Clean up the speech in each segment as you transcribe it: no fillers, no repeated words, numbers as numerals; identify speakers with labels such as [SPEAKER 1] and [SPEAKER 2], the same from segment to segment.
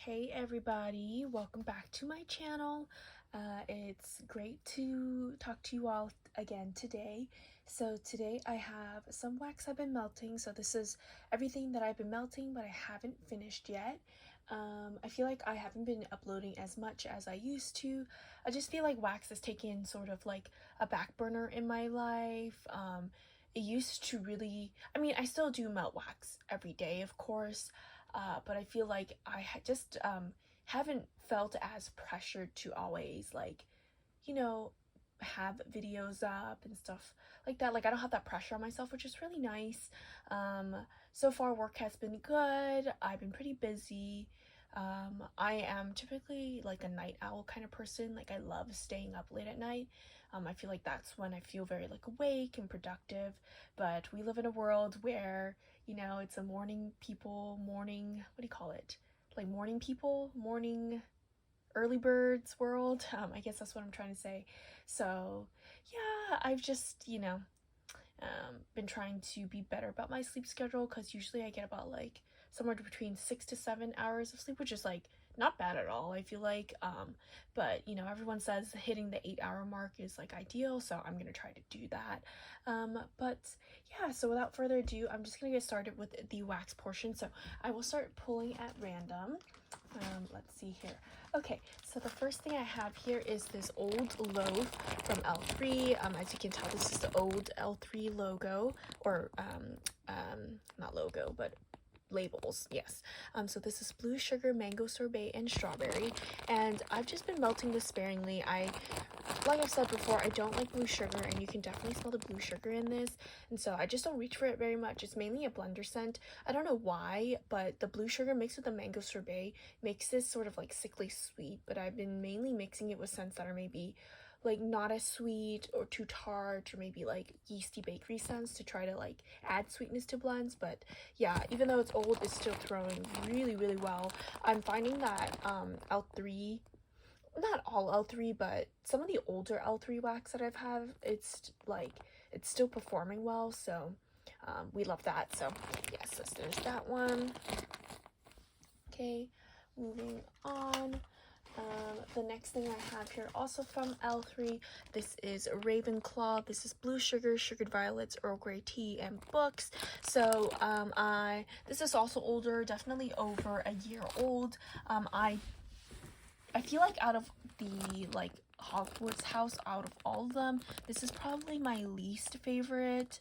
[SPEAKER 1] Hey everybody, welcome back to my channel. It's great to talk to you all again today. So today I have some wax I've been melting. So this is everything that I've been melting, but I haven't finished yet. I feel like I haven't been uploading as much as I used to. I just feel like wax is taking sort of like a back burner in my life. It used to really, I still do melt wax every day, of course. But I feel like I just haven't felt as pressured to always have videos up and stuff like that. Like I don't have that pressure on myself, which is really nice. So far work has been good. I've been pretty busy. I am typically like a night owl kind of person. Like I love staying up late at night. I feel like that's when I feel very like awake and productive, but we live in a world where it's a morning people, morning, what do you call it? Like morning people, morning early birds world. I guess that's what I'm trying to say. So yeah, I've just, been trying to be better about my sleep schedule, because usually I get about like somewhere between 6 to 7 hours of sleep, which is like not bad at all, I feel like. But everyone says hitting the 8-hour mark is like ideal, so I'm gonna try to do that. But yeah, so without further ado, I'm just gonna get started with the wax portion. So I will start pulling at random. Let's see here. Okay, so the first thing I have here is this old loaf from L3. As you can tell, this is the old L3 logo, or not logo, but labels. Yes. So this is blue sugar, mango sorbet, and strawberry, and I've just been melting this sparingly. Like I've said before, I don't like blue sugar, and you can definitely smell the blue sugar in this, and so I just don't reach for it very much. It's mainly a blender scent. I don't know why, but the blue sugar mixed with the mango sorbet makes this sort of like sickly sweet, but I've been mainly mixing it with scents that are maybe like not as sweet or too tart, or maybe like yeasty bakery scents to try to like add sweetness to blends. But yeah, even though it's old, it's still throwing really well. I'm finding that L3, not all L3, but some of the older L3 wax that I've had, it's still performing well, so we love that. So yes, so there's that one. Okay, moving on. The next thing I have here, also from L3, this is Ravenclaw. This is blue sugar, sugared violets, Earl Grey tea, and books. So this is also older, definitely over a year old. I feel like out of the like Hogwarts house, out of all of them, this is probably my least favorite.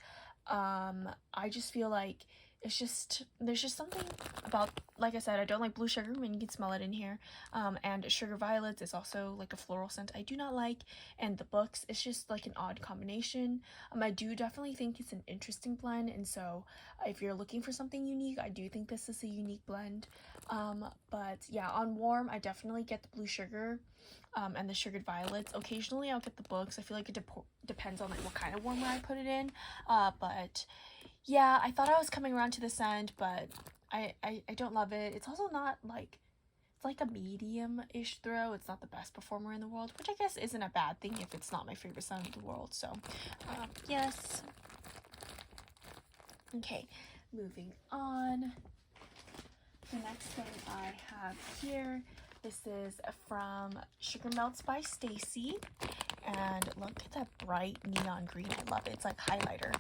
[SPEAKER 1] I just feel like there's just something about, like I said, I don't like blue sugar. I mean, you can smell it in here. And sugar violets is also like a floral scent I do not like, and the books, it's just like an odd combination. I do definitely think it's an interesting blend, and so if you're looking for something unique, I do think this is a unique blend. But yeah, on warm, I definitely get the blue sugar and the sugared violets. Occasionally I'll get the books. I feel like it depends on like what kind of warmer I put it in. But yeah, I thought I was coming around to the scent, but I don't love it. It's also not like, it's like a medium-ish throw. It's not the best performer in the world, which I guess isn't a bad thing if it's not my favorite scent in the world. So yes. Okay, moving on. The next thing I have here, this is from Sugar Melts by Stacy, and look at that bright neon green. I love it. It's like highlighter.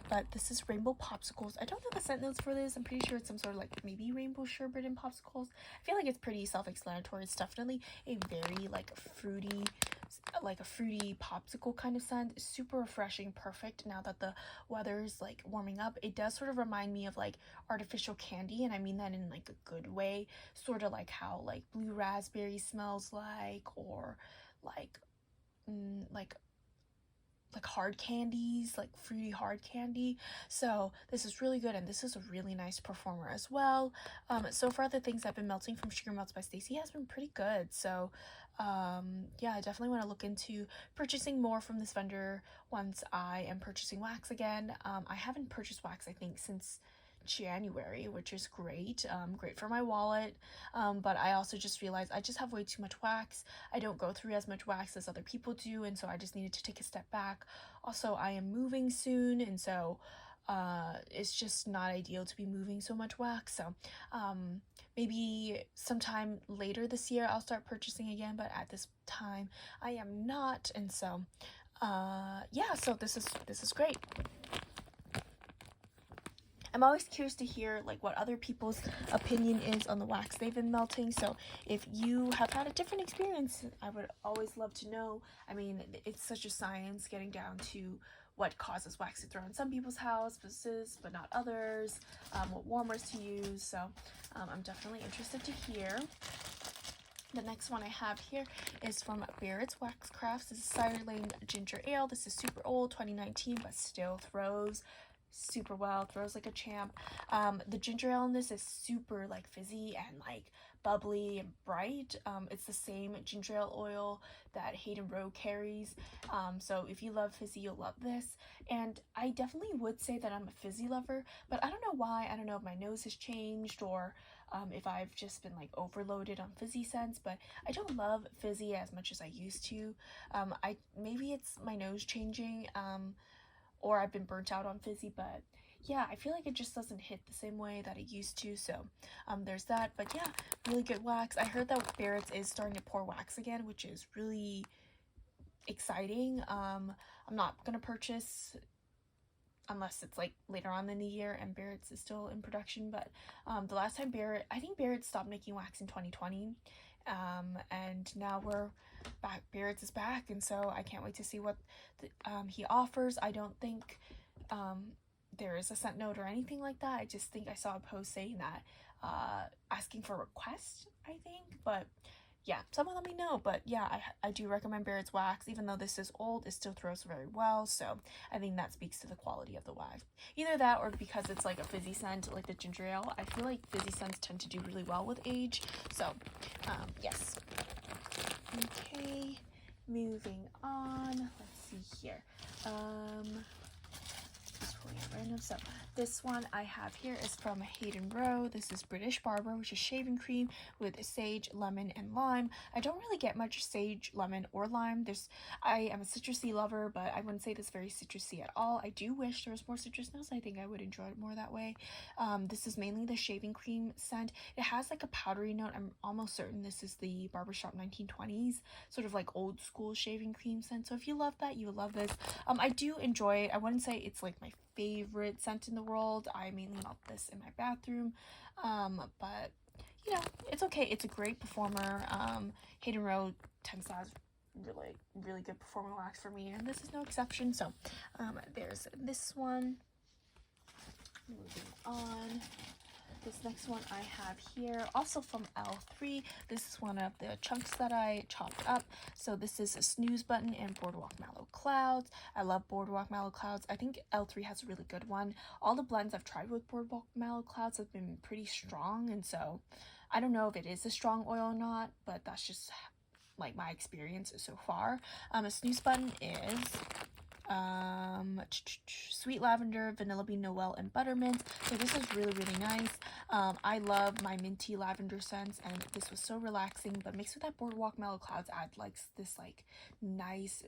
[SPEAKER 1] But this is Rainbow Popsicles. I don't know the scent notes for this. I'm pretty sure it's some sort of like maybe rainbow sherbet and popsicles. I feel like it's pretty self-explanatory. It's definitely a very like a fruity popsicle kind of scent. It's super refreshing, perfect now that the weather's like warming up. It does sort of remind me of like artificial candy, and I mean that in like a good way, sort of like how like blue raspberry smells like, or like hard candies, like fruity hard candy. So this is really good, and this is a really nice performer as well. So far the things I've been melting from Sugar Melts by Stacy has been pretty good. So yeah, I definitely want to look into purchasing more from this vendor once I am purchasing wax again. I haven't purchased wax, I think, since January, which is great. Great for my wallet. But I also just realized I just have way too much wax. I don't go through as much wax as other people do, and so I just needed to take a step back. Also, I am moving soon, and so it's just not ideal to be moving so much wax. So maybe sometime later this year I'll start purchasing again, but at this time I am not. And so yeah, so this is great. I'm always curious to hear like what other people's opinion is on the wax they've been melting. So if you have had a different experience, I would always love to know. I mean, it's such a science getting down to what causes wax to throw in some people's houses, but not others, what warmers to use. So I'm definitely interested to hear. The next one I have here is from Barretts Wax Craft. This is Cider Lane Ginger Ale. This is super old, 2019, but still throws super well, throws like a champ. The ginger ale in this is super like fizzy and like bubbly and bright. It's the same ginger ale oil that Hayden Rowe carries. So if you love fizzy, you'll love this. And I definitely would say that I'm a fizzy lover, but I don't know why. I don't know if my nose has changed or if I've just been like overloaded on fizzy scents, but I don't love fizzy as much as I used to. Maybe it's my nose changing, or I've been burnt out on fizzy, but yeah, I feel like it just doesn't hit the same way that it used to. So there's that. But yeah, really good wax. I heard that Barrett's is starting to pour wax again, which is really exciting. I'm not gonna purchase unless it's like later on in the year and Barrett's is still in production, but the last time I think Barrett's stopped making wax in 2020, and now we're back. Barrett's is back, and so I can't wait to see what he offers. I don't think there is a scent note or anything like that. I just think I saw a post saying that asking for requests, I think, but yeah, someone let me know. But yeah, I do recommend Barrett's wax. Even though this is old, it still throws very well, so I think that speaks to the quality of the wax. Either that or because it's like a fizzy scent like the ginger ale. I feel like fizzy scents tend to do really well with age, so yes. Okay, moving on. Let's see here. Just pulling out random. So this one I have here is from Hayden Rowe. This is British Barber, which is shaving cream with sage, lemon, and lime. I don't really get much sage, lemon, or lime. I am a citrusy lover, but I wouldn't say this very citrusy at all. I do wish there was more citrus notes. I think I would enjoy it more that way. This is mainly the shaving cream scent. It has like a powdery note. I'm almost certain this is the Barbershop 1920s, sort of like old school shaving cream scent. So if you love that, you will love this. I do enjoy it. I wouldn't say it's like my favorite scent in the world. I mainly melt this in my bathroom, but you know, it's okay. It's a great performer. Hayden Rowe tends to have really good performing wax for me, and this is no exception. So there's this one. Moving on, this next one I have here, also from L3. This is one of the chunks that I chopped up. So this is a Snooze Button and Boardwalk Mallow Clouds. I love Boardwalk Mallow Clouds. I think L3 has a really good one. All the blends I've tried with Boardwalk Mallow Clouds have been pretty strong, and so I don't know if it is a strong oil or not, but that's just like my experience so far. A Snooze Button is sweet lavender, vanilla bean, noel, and buttermint. So this is really nice. I love my minty lavender scents, and this was so relaxing, but mixed with that Boardwalk Mallow Clouds add like this like nice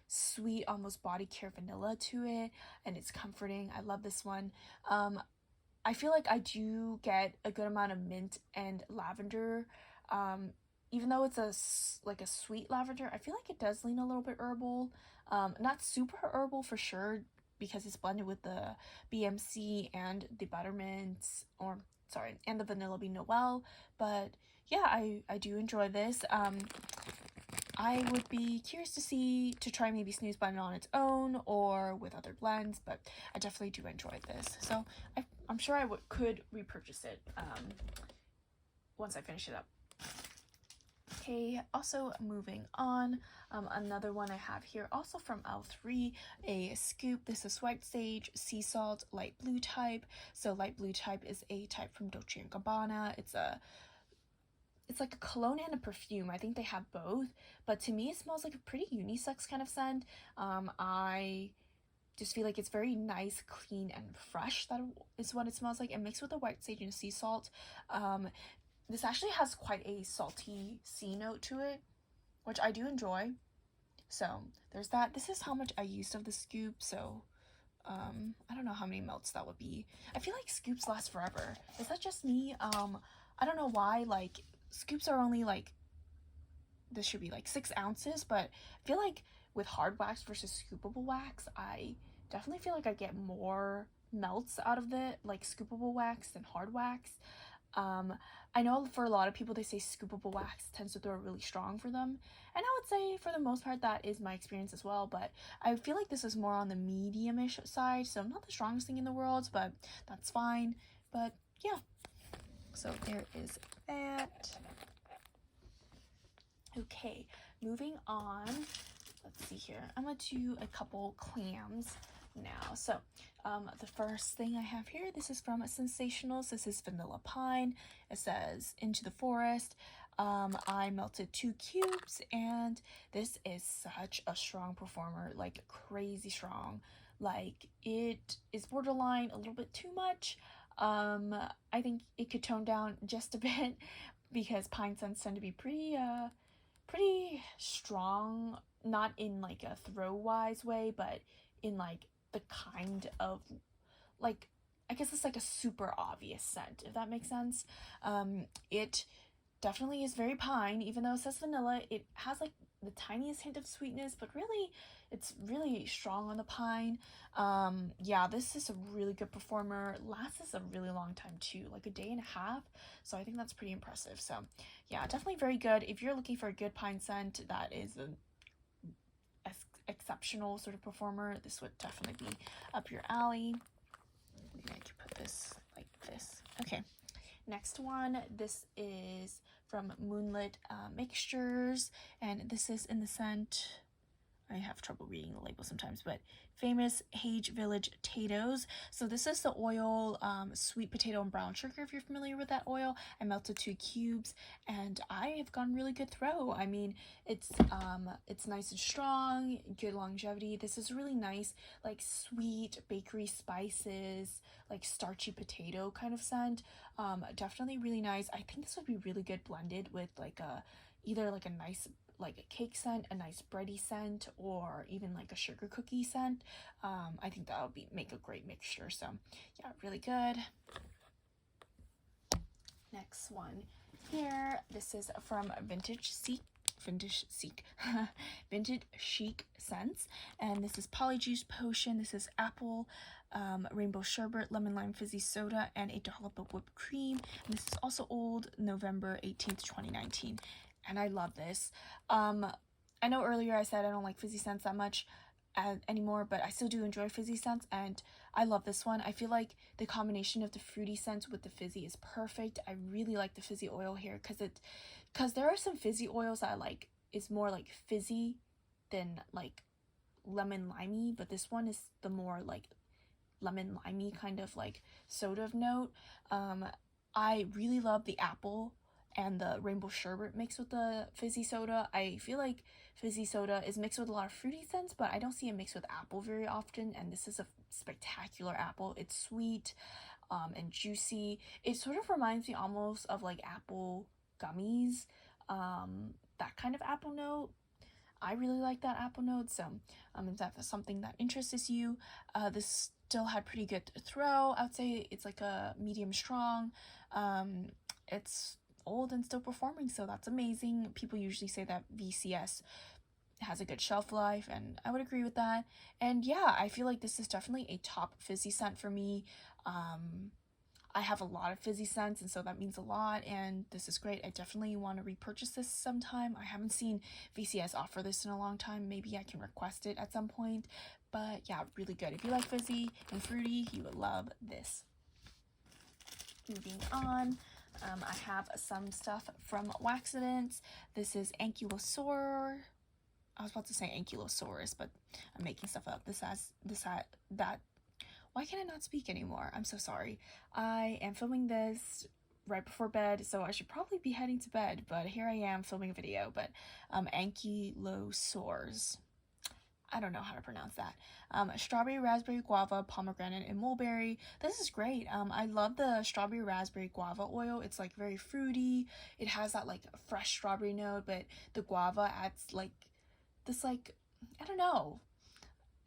[SPEAKER 1] sweet almost body care vanilla to it, and it's comforting. I love this one. I feel like I do get a good amount of mint and lavender. Even though it's a sweet lavender, I feel like it does lean a little bit herbal. Not super herbal for sure, because it's blended with the BMC and the buttermints, and the vanilla bean noel. But yeah, I do enjoy this. I would be curious to try maybe Snooze Button on its own or with other blends, but I definitely do enjoy this. So I'm sure I could repurchase it once I finish it up. Okay, also moving on, another one I have here, also from L3, a scoop. This is White Sage, Sea Salt, Light Blue type. So Light Blue type is a type from Dolce & Gabbana. It's like a cologne and a perfume. I think they have both, but to me it smells like a pretty unisex kind of scent. I just feel like it's very nice, clean, and fresh. That is what it smells like. And mixed with the White Sage and sea salt, this actually has quite a salty sea note to it, which I do enjoy. So there's that. This is how much I used of the scoop, so I don't know how many melts that would be. I feel like scoops last forever. Is that just me? I don't know why, like, scoops are only, like, this should be, like, 6 ounces, but I feel like with hard wax versus scoopable wax, I definitely feel like I get more melts out of the, like, scoopable wax than hard wax. I know for a lot of people, they say scoopable wax tends to throw really strong for them, and I would say for the most part that is my experience as well, but I feel like this is more on the medium-ish side, so not the strongest thing in the world, but that's fine. But yeah, so there is that. Okay, moving on. Let's see here. I'm gonna do a couple clams now. So the first thing I have here, this is from Scentsationals. This is vanilla pine. It says into the forest. I melted 2 cubes, and this is such a strong performer, like crazy strong. Like, it is borderline a little bit too much. I think it could tone down just a bit because pine scents tend to be pretty strong, not in like a throw wise way, but in like the kind of, like, I guess it's like a super obvious scent, if that makes sense. It definitely is very pine, even though it says vanilla. It has like the tiniest hint of sweetness, but really it's really strong on the pine. Yeah, this is a really good performer. Lasts a really long time too, like a day and a half, so I think that's pretty impressive. So yeah, definitely very good. If you're looking for a good pine scent that is an exceptional sort of performer, this would definitely be up your alley. Maybe I could put this like this. Okay, next one, this is from Moonlit Mixtures, and this is in the scent, I have trouble reading the label sometimes, but Famous Hage Village Potatoes. So this is the oil, sweet potato and brown sugar, if you're familiar with that oil. I melted 2 cubes, and I have gotten really good throw. I mean, it's nice and strong, good longevity. This is really nice, like sweet bakery spices, like starchy potato kind of scent. Definitely really nice. I think this would be really good blended with like either like a nice like a cake scent, a nice bready scent, or even like a sugar cookie scent. I think that would make a great mixture. So yeah, really good. Next one here, this is from Vintage Chic Scents, and this is Polyjuice Potion. This is apple, rainbow sherbet, lemon lime fizzy soda, and a dollop of whipped cream. And this is also old, November 18th, 2019. And I love this. I know earlier I said I don't like fizzy scents that much anymore, but I still do enjoy fizzy scents, and I love this one. I feel like the combination of the fruity scents with the fizzy is perfect. I really like the fizzy oil here because there are some fizzy oils that I like is more like fizzy than like lemon limey, but this one is the more like lemon limey kind of like soda note. I really love the apple and the rainbow sherbet mixed with the fizzy soda. I feel like fizzy soda is mixed with a lot of fruity scents, but I don't see it mixed with apple very often, and this is a spectacular apple. It's sweet and juicy. It sort of reminds me almost of like apple gummies, that kind of apple note. I really like that apple note, so if that's something that interests you, this still had pretty good throw. I would say it's like a medium strong. It's old and still performing, so that's amazing. People usually say that VCS has a good shelf life, and I would agree with that. And yeah, I feel like this is definitely a top fizzy scent for me. I have a lot of fizzy scents, and so that means a lot, and this is great. I definitely want to repurchase this sometime. I haven't seen VCS offer this in a long time. Maybe I can request it at some point, but yeah, really good. If you like fizzy and fruity, you would love this. Moving on, I have some stuff from Waxidents. This is Ankylosaurus. I was about to say Ankylosaurus, but I'm making stuff up. That. Why can I not speak anymore? I'm so sorry. I am filming this right before bed, so I should probably be heading to bed, but here I am filming a video. But Ankylosaurus. I don't know how to pronounce that. Strawberry, raspberry, guava, pomegranate, and mulberry. This is great. I love the strawberry, raspberry, guava oil. It's like very fruity. It has that like fresh strawberry note, but the guava adds like this, like, I don't know.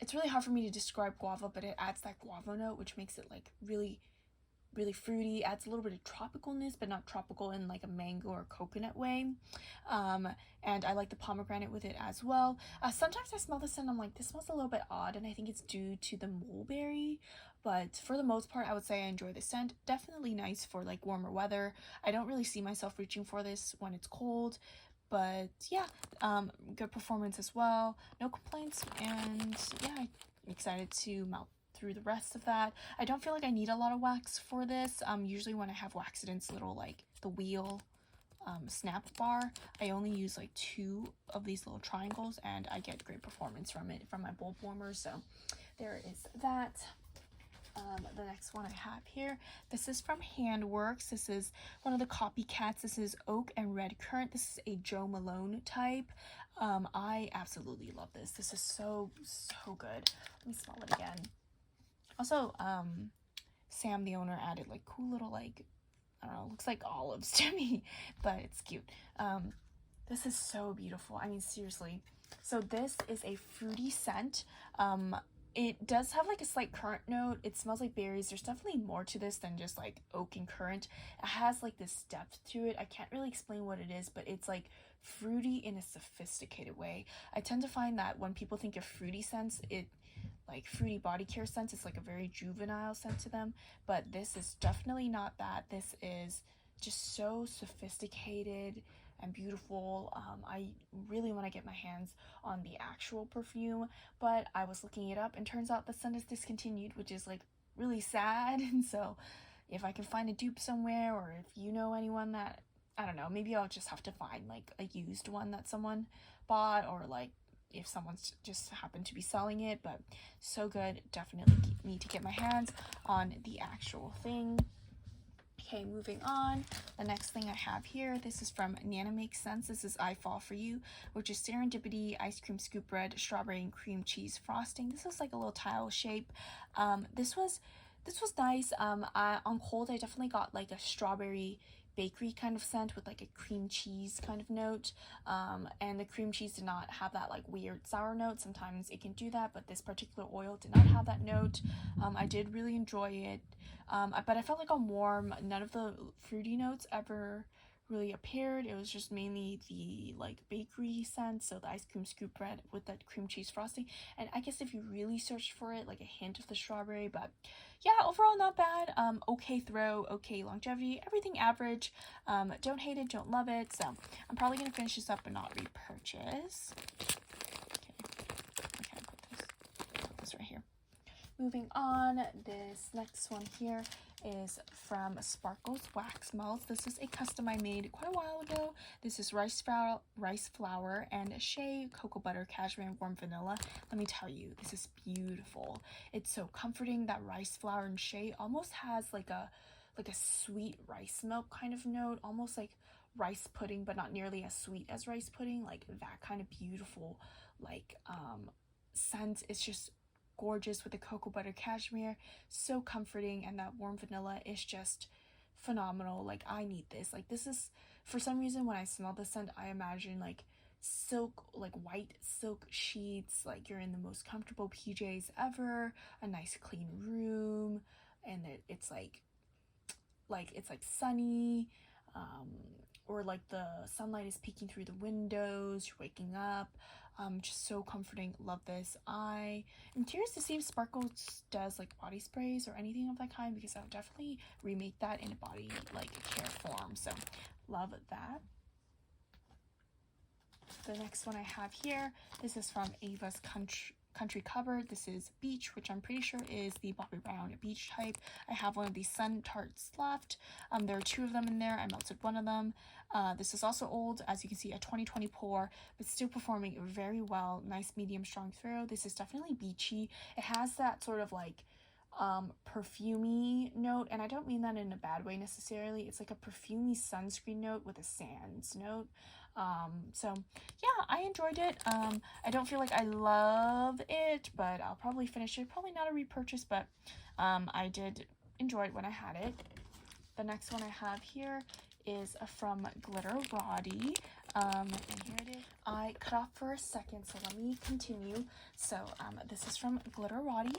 [SPEAKER 1] It's really hard for me to describe guava, but it adds that guava note, which makes it like really really fruity, adds a little bit of tropicalness, but not tropical in like a mango or coconut way. And I like the pomegranate with it as well. Sometimes I smell this and I'm like, this smells a little bit odd, and I think it's due to the mulberry, but for the most part I would say I enjoy the scent. Definitely nice for like warmer weather. I don't really see myself reaching for this when it's cold, but yeah, good performance as well, no complaints, and yeah, I'm excited to melt through the rest of that. I don't feel like I need a lot of wax for this. Usually when I have Waxidents little like the wheel snap bar, I only use like 2 of these little triangles and I get great performance from it, from my bulb warmers. So there is that. The next one I have here, this is from Handwerks. This is one of the copycats. This is Oak and Red Currant. This is a Joe Malone type. I absolutely love this. This is so good. Let me smell it again. Also, Sam the owner added like cool little like, I don't know, looks like olives to me, but it's cute. This is so beautiful. I mean, seriously. So this is a fruity scent. It does have like a slight currant note. It smells like berries. There's definitely more to this than just like oak and currant. It has like this depth to it. I can't really explain what it is, but it's like fruity in a sophisticated way. I tend to find that when people think of fruity scents, like fruity body care scents, it's like a very juvenile scent to them, but this is definitely not that. This is just so sophisticated and beautiful. I really want to get my hands on the actual perfume, but I was looking it up and turns out the scent is discontinued, which is like really sad. And so if I can find a dupe somewhere, or if you know anyone that, I don't know, maybe I'll just have to find like a used one that someone bought, or like if someone's just happened to be selling it. But so good, definitely need to get my hands on the actual thing. Okay, moving on. The next thing I have here, this is from Nana Makes Sense. This is I Fall For You, which is Serendipity Ice Cream Scoop Bread Strawberry and Cream Cheese Frosting. This is like a little tile shape. This was nice. On cold I definitely got like a strawberry bakery kind of scent with like a cream cheese kind of note, and the cream cheese did not have that like weird sour note. Sometimes it can do that, but this particular oil did not have that note. I did really enjoy it, but I felt like on warm, none of the fruity notes ever really appeared. It was just mainly the like bakery scent, so the ice cream scoop bread with that cream cheese frosting, and I guess if you really searched for it, like a hint of the strawberry. But yeah, overall not bad. Okay throw, okay longevity, everything average. Don't hate it, don't love it. So I'm probably gonna finish this up and not repurchase. Okay, put this right here. Moving on, this next one here is from Sparkles Wax Melts. This is a custom I made quite a while ago. This is rice flour and shea, cocoa butter, cashmere, and warm vanilla. Let me tell you, this is beautiful. It's so comforting. That rice flour and shea almost has like a sweet rice milk kind of note, almost like rice pudding, but not nearly as sweet as rice pudding. Like that kind of beautiful like scent. It's just gorgeous with the cocoa butter cashmere, so comforting, and that warm vanilla is just phenomenal. Like I need this. Like this is, for some reason when I smell this scent, I imagine like silk, like white silk sheets, like you're in the most comfortable PJs ever, a nice clean room, and it's like it's like sunny, or like the sunlight is peeking through the windows, you're waking up. Just so comforting. Love this. I am curious to see if Sparkles does like body sprays or anything of that kind, because I would definitely remake that in a body like care form. So love that. The next one I have here, this is from Ava's Country Cupboard. This is Beach, which I'm pretty sure is the Bobbi Brown beach type. I have one of these Sun Tarts left. There are 2 of them in there. I melted one of them. This is also old, as you can see, a 2020 pour, but still performing very well. Nice medium strong throw. This is definitely beachy. It has that sort of like perfumey note, and I don't mean that in a bad way necessarily. It's like a perfumey sunscreen note with a sands note. So yeah, I enjoyed it. I don't feel like I love it, but I'll probably finish it. Probably not a repurchase, but I did enjoy it when I had it. The next one I have here is from Glitterati. And here it is. I cut off for a second, so let me continue. So this is from Glitterati.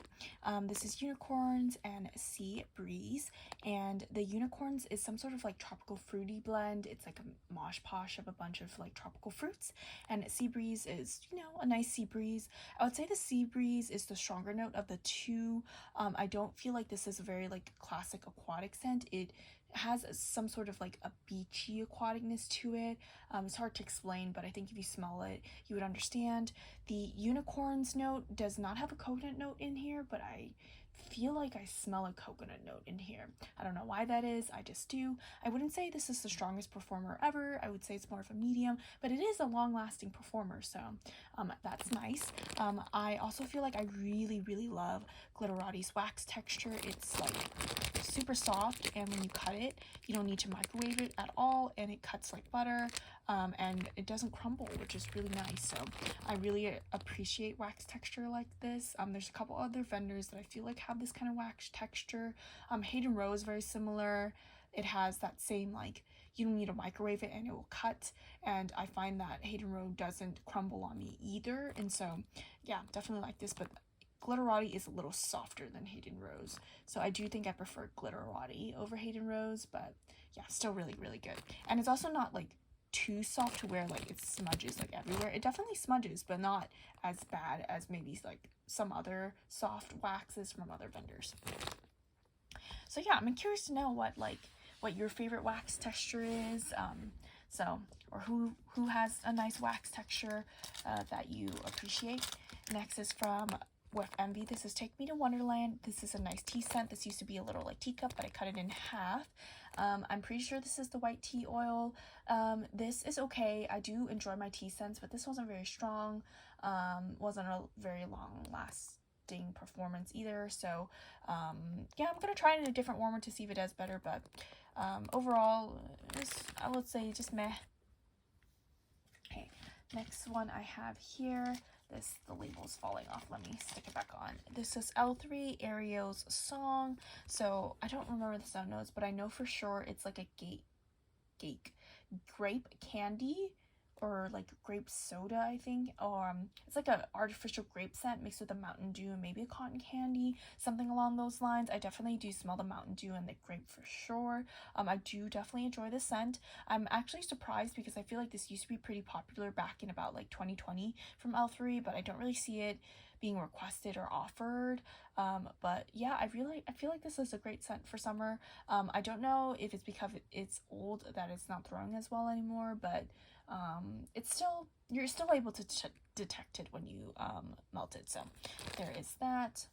[SPEAKER 1] This is unicorns and sea breeze, and the unicorns is some sort of like tropical fruity blend. It's like a mosh posh of a bunch of like tropical fruits, and sea breeze is, you know, a nice sea breeze. I would say the sea breeze is the stronger note of the two. I don't feel like this is a very like classic aquatic scent. It has some sort of like a beachy aquaticness to it. It's hard to explain, but I think if you smell it, you would understand. The unicorns note does not have a coconut note in here, but I feel like I smell a coconut note in here. I don't know why that is, I just do. I wouldn't say this is the strongest performer ever. I would say it's more of a medium, but it is a long-lasting performer, so that's nice. I also feel like I really love Glitterati's wax texture. It's like super soft, and when you cut it, you don't need to microwave it at all, and it cuts like butter, and it doesn't crumble, which is really nice. So I really appreciate wax texture like this. There's a couple other vendors that I feel like have this kind of wax texture. Hayden Rowe is very similar. It has that same, like, you don't need to microwave it and it will cut, and I find that Hayden Rowe doesn't crumble on me either, and so yeah, definitely like this. But Glitterati is a little softer than Hayden Rowe's, so I do think I prefer Glitterati over Hayden Rowe's, but yeah, still really good. And it's also not like too soft to where like it smudges like everywhere. It definitely smudges, but not as bad as maybe like some other soft waxes from other vendors. So yeah, I'm curious to know what your favorite wax texture is, or who has a nice wax texture that you appreciate. Next is from Whiff Envy. This is Take Me to Wonderland. This is a nice tea scent. This used to be a little like teacup, but I cut it in half. I'm pretty sure this is the white tea oil. This is okay. I do enjoy my tea scents, but this wasn't very strong. Wasn't a very long lasting performance either. So yeah, I'm gonna try it in a different warmer to see if it does better, but overall, I would say just meh. Okay, next one I have here. The label's falling off. Let me stick it back on. This is L3 Ariels Song. So I don't remember the sound notes, but I know for sure it's like a grape candy, or like grape soda, I think. It's like an artificial grape scent mixed with a Mountain Dew and maybe a cotton candy, something along those lines. I definitely do smell the Mountain Dew and the grape for sure. I do definitely enjoy the scent. I'm actually surprised because I feel like this used to be pretty popular back in about like 2020 from L3, but I don't really see it being requested or offered. But yeah, I feel like this is a great scent for summer. I don't know if it's because it's old that it's not throwing as well anymore, but it's still, you're still able to detect it when you melt it. So there is that.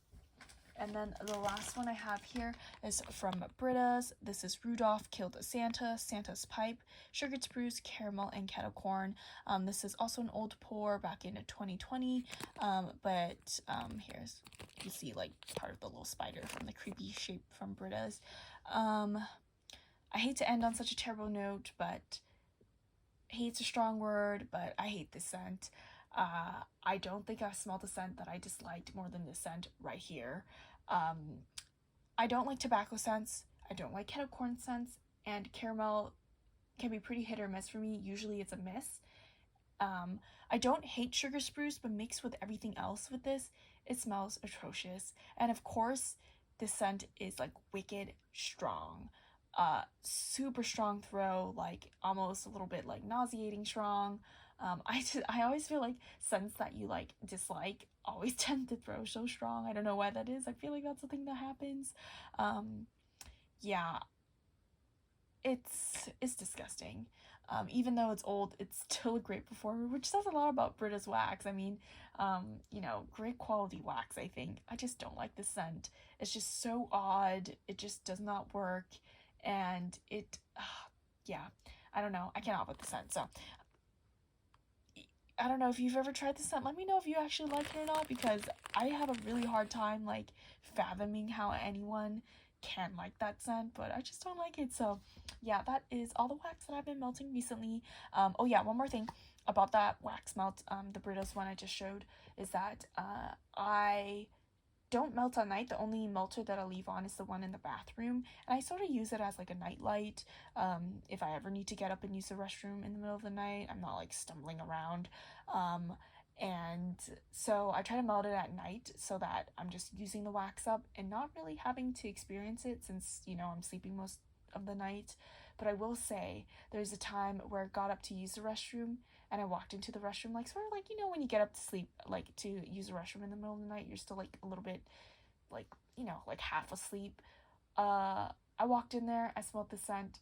[SPEAKER 1] And then the last one I have here is from Britta's. This is Rudolph Killed Santa, Santa's Pipe, Sugared Spruce, Caramel, and Kettle Corn. This is also an old pour back in 2020, but here's, you see like part of the little spider from the creepy shape from Britta's. I hate to end on such a terrible note, but hate's a strong word, but I hate this scent. I don't think I've smelled a scent that I disliked more than this scent right here. I don't like tobacco scents, I don't like kettle corn scents, and caramel can be pretty hit or miss for me. Usually it's a miss. I don't hate sugar spruce, but mixed with everything else with this, it smells atrocious. And of course, this scent is like wicked strong. Super strong throw, like almost a little bit like nauseating strong. I always feel like scents that you like dislike always tend to throw so strong. I don't know why that is. I feel like that's the thing that happens. Yeah, it's disgusting. Even though it's old, it's still a great performer, which says a lot about Britta's wax. I mean, you know, great quality wax, I think. I just don't like the scent. It's just so odd. It just does not work. And it, yeah, I don't know. I cannot with the scent. So I don't know if you've ever tried the scent. Let me know if you actually like it or not, because I have a really hard time like fathoming how anyone can like that scent, but I just don't like it. So yeah, that is all the wax that I've been melting recently. Oh yeah, one more thing about that wax melt, the Britta's one I just showed, is that I
[SPEAKER 2] don't melt at night. The only melter that I leave on is the one in the bathroom, and I sort of use it as like a night light. If I ever need to get up and use the restroom in the middle of the night, I'm not like stumbling around. And so I try to melt it at night so that I'm just using the wax up and not really having to experience it, since, you know, I'm sleeping most of the night. But I will say there's a time where I got up to use the restroom, and I walked into the restroom, like, sort of like, you know, when you get up to sleep, like, to use the restroom in the middle of the night, you're still like a little bit, like, you know, like half asleep. I walked in there, I smelled the scent,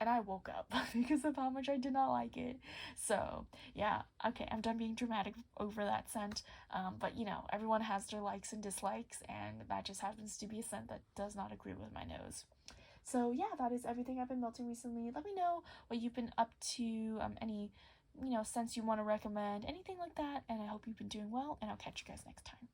[SPEAKER 2] and I woke up because of how much I did not like it. So yeah, okay, I'm done being dramatic over that scent. But you know, everyone has their likes and dislikes, and that just happens to be a scent that does not agree with my nose. So yeah, that is everything I've been melting recently. Let me know what you've been up to, any, you know, scents you want to recommend, anything like that. And I hope you've been doing well, and I'll catch you guys next time.